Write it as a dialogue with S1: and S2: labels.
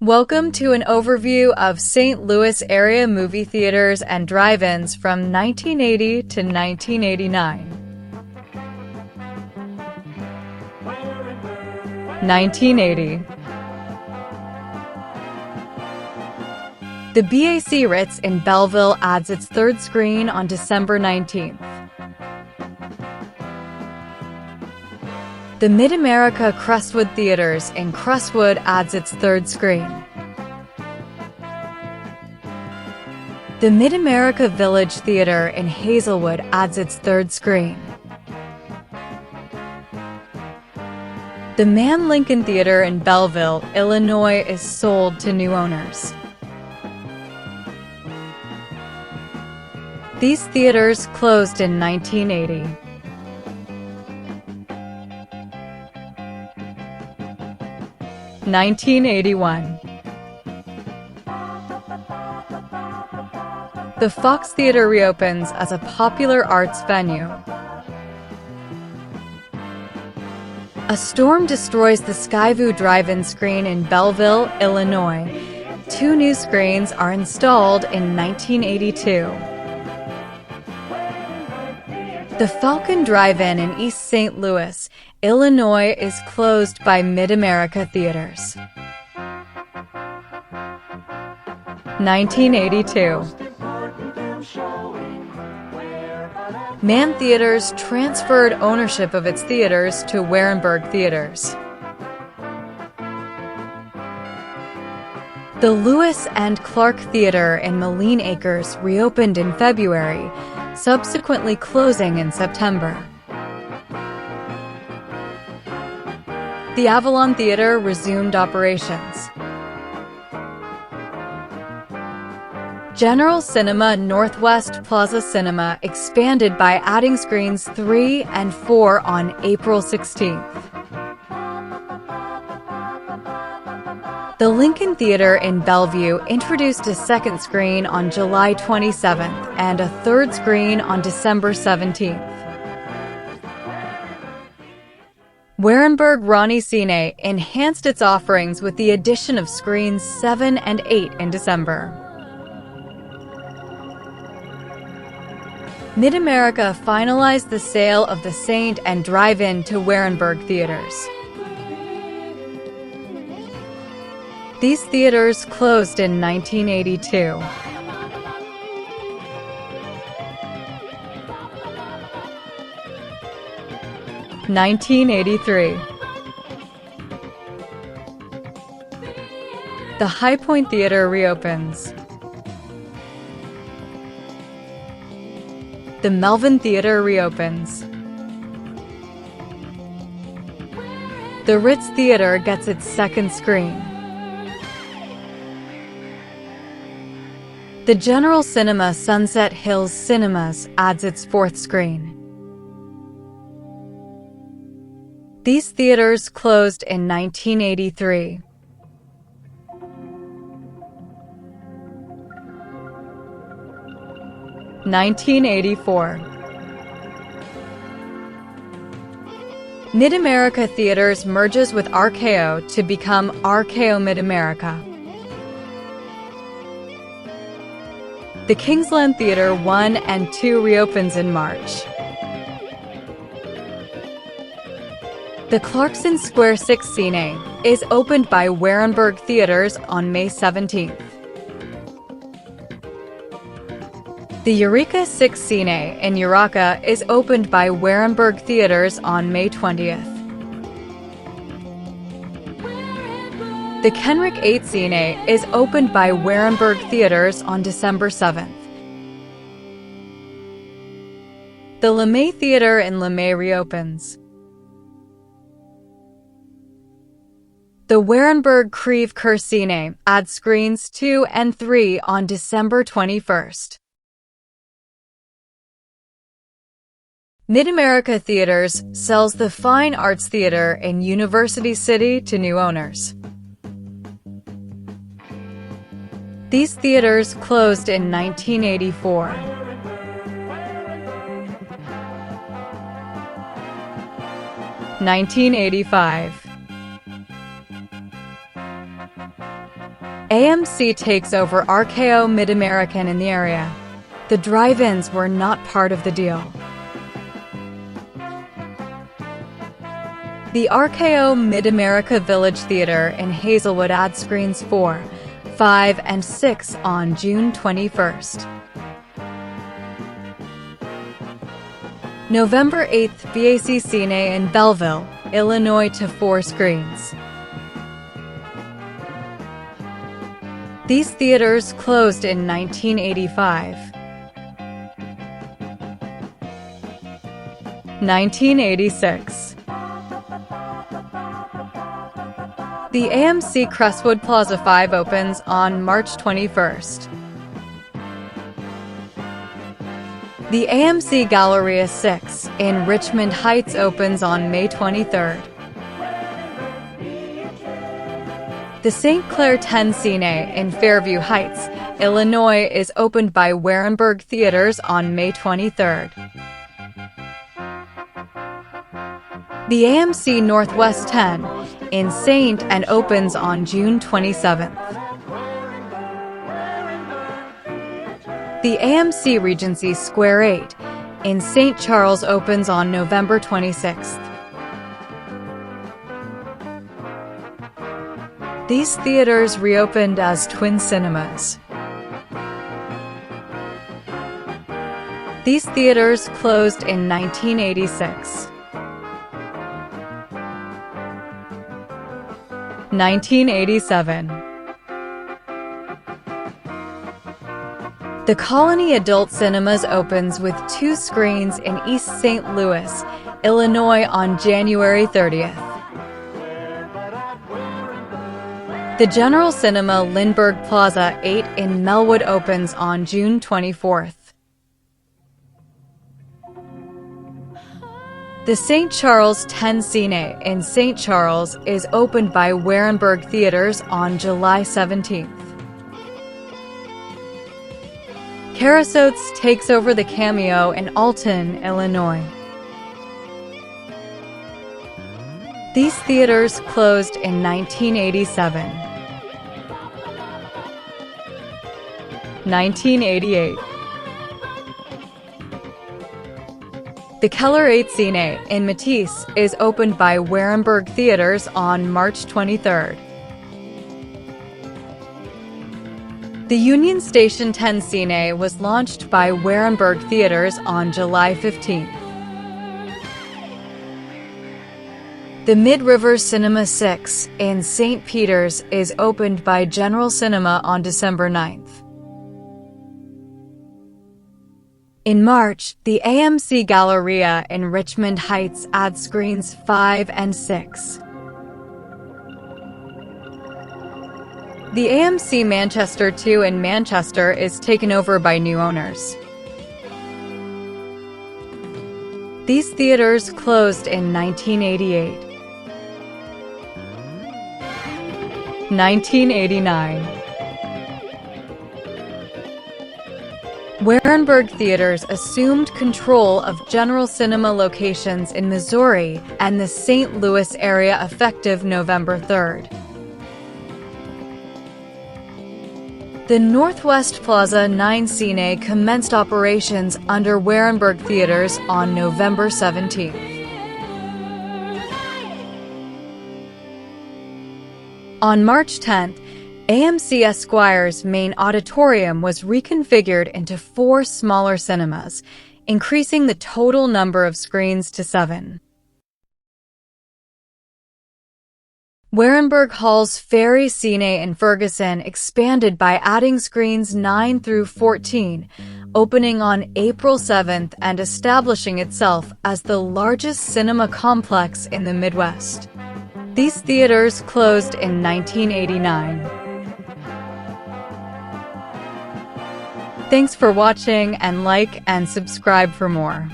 S1: Welcome to an overview of St. Louis area movie theaters and drive-ins from 1980 to 1989. 1980. The BAC Ritz in Belleville adds its third screen on December 19th. The Mid-America Crestwood Theaters in Crestwood adds its third screen. The Mid-America Village Theater in Hazelwood adds its third screen. The Mann Lincoln Theater in Belleville, Illinois is sold to new owners. These theaters closed in 1980. 1981. The Fox Theater reopens as a popular arts venue. A storm destroys the Skyview drive-in screen in Belleville, Illinois. Two new screens are installed in 1982. The Falcon Drive-In in East St. Louis, Illinois is closed by Mid-America Theaters. 1982. Mann Theaters transferred ownership of its theaters to Wehrenberg Theaters. The Lewis and Clark Theater in Moline Acres reopened in February, subsequently closing in September. The Avalon Theater resumed operations. General Cinema Northwest Plaza Cinema expanded by adding screens 3 and 4 on April 16th. The Lincoln Theater in Bellevue introduced a second screen on July 27th and a third screen on December 17th. Wehrenberg Ronnie Cine enhanced its offerings with the addition of screens 7 and 8 in December. Mid-America finalized the sale of the Saint and Drive-In to Wehrenberg Theaters. These theaters closed in 1982. 1983. The High Point Theater reopens. The Melvin Theater reopens. The Ritz Theater gets its second screen. The General Cinema Sunset Hills Cinemas adds its fourth screen. These theaters closed in 1983. 1984. Mid-America Theaters merges with RKO to become RKO Mid-America. The Kingsland Theater 1 and 2 reopens in March. The Clarkson Square 6 Cine is opened by Wehrenberg Theaters on May 17th. The Eureka 6 Cine in Uraca is opened by Wehrenberg Theaters on May 20th. The Kenrick 8 Cine is opened by Wehrenberg Theaters on December 7th. The LeMay Theater in LeMay reopens. The Wehrenberg Creve Coeur Cine adds screens 2 and 3 on December 21st. Mid-America Theaters sells the Fine Arts Theater in University City to new owners. These theaters closed in 1984. 1985. AMC takes over RKO Mid-American in the area. The drive-ins were not part of the deal. The RKO Mid-America Village Theater in Hazelwood adds screens 4, 5, and 6 on June 21st. November 8th, VAC Cine in Belleville, Illinois to 4 screens. These theaters closed in 1985. 1986. The AMC Crestwood Plaza 5 opens on March 21st. The AMC Galleria 6 in Richmond Heights opens on May 23rd. The St. Clair 10 Cine in Fairview Heights, Illinois is opened by Warenberg Theaters on May 23rd. The AMC Northwest 10 in St. and opens on June 27th. The AMC Regency Square 8 in St. Charles opens on November 26th. These theaters reopened as Twin Cinemas. These theaters closed in 1986. 1987. The Colony Adult Cinemas opens with 2 screens in East St. Louis, Illinois on January 30th. The General Cinema Lindbergh Plaza 8 in Melwood opens on June 24th. The St. Charles 10 Cine in St. Charles is opened by Warenberg Theaters on July 17th. Carasotes takes over the Cameo in Alton, Illinois. These theaters closed in 1987. 1988. The Keller 8 Cine in Matisse is opened by Warenberg Theaters on March 23rd. The Union Station 10 Cine was launched by Warenberg Theaters on July 15th. The Mid-River Cinema 6 in St. Peters is opened by General Cinema on December 9th. In March, the AMC Galleria in Richmond Heights adds screens 5 and 6. The AMC Manchester 2 in Manchester is taken over by new owners. These theaters closed in 1988. 1989. Warenberg Theaters assumed control of General Cinema locations in Missouri and the St. Louis area effective November 3rd. The Northwest Plaza 9 Cine commenced operations under Warenberg Theaters on November 17th. On March 10th, AMC Esquire's main auditorium was reconfigured into 4 smaller cinemas, increasing the total number of screens to 7. Warenberg Hall's Ferry Cine in Ferguson expanded by adding screens 9 through 14, opening on April 7th and establishing itself as the largest cinema complex in the Midwest. These theaters closed in 1989. Thanks for watching, and like and subscribe for more.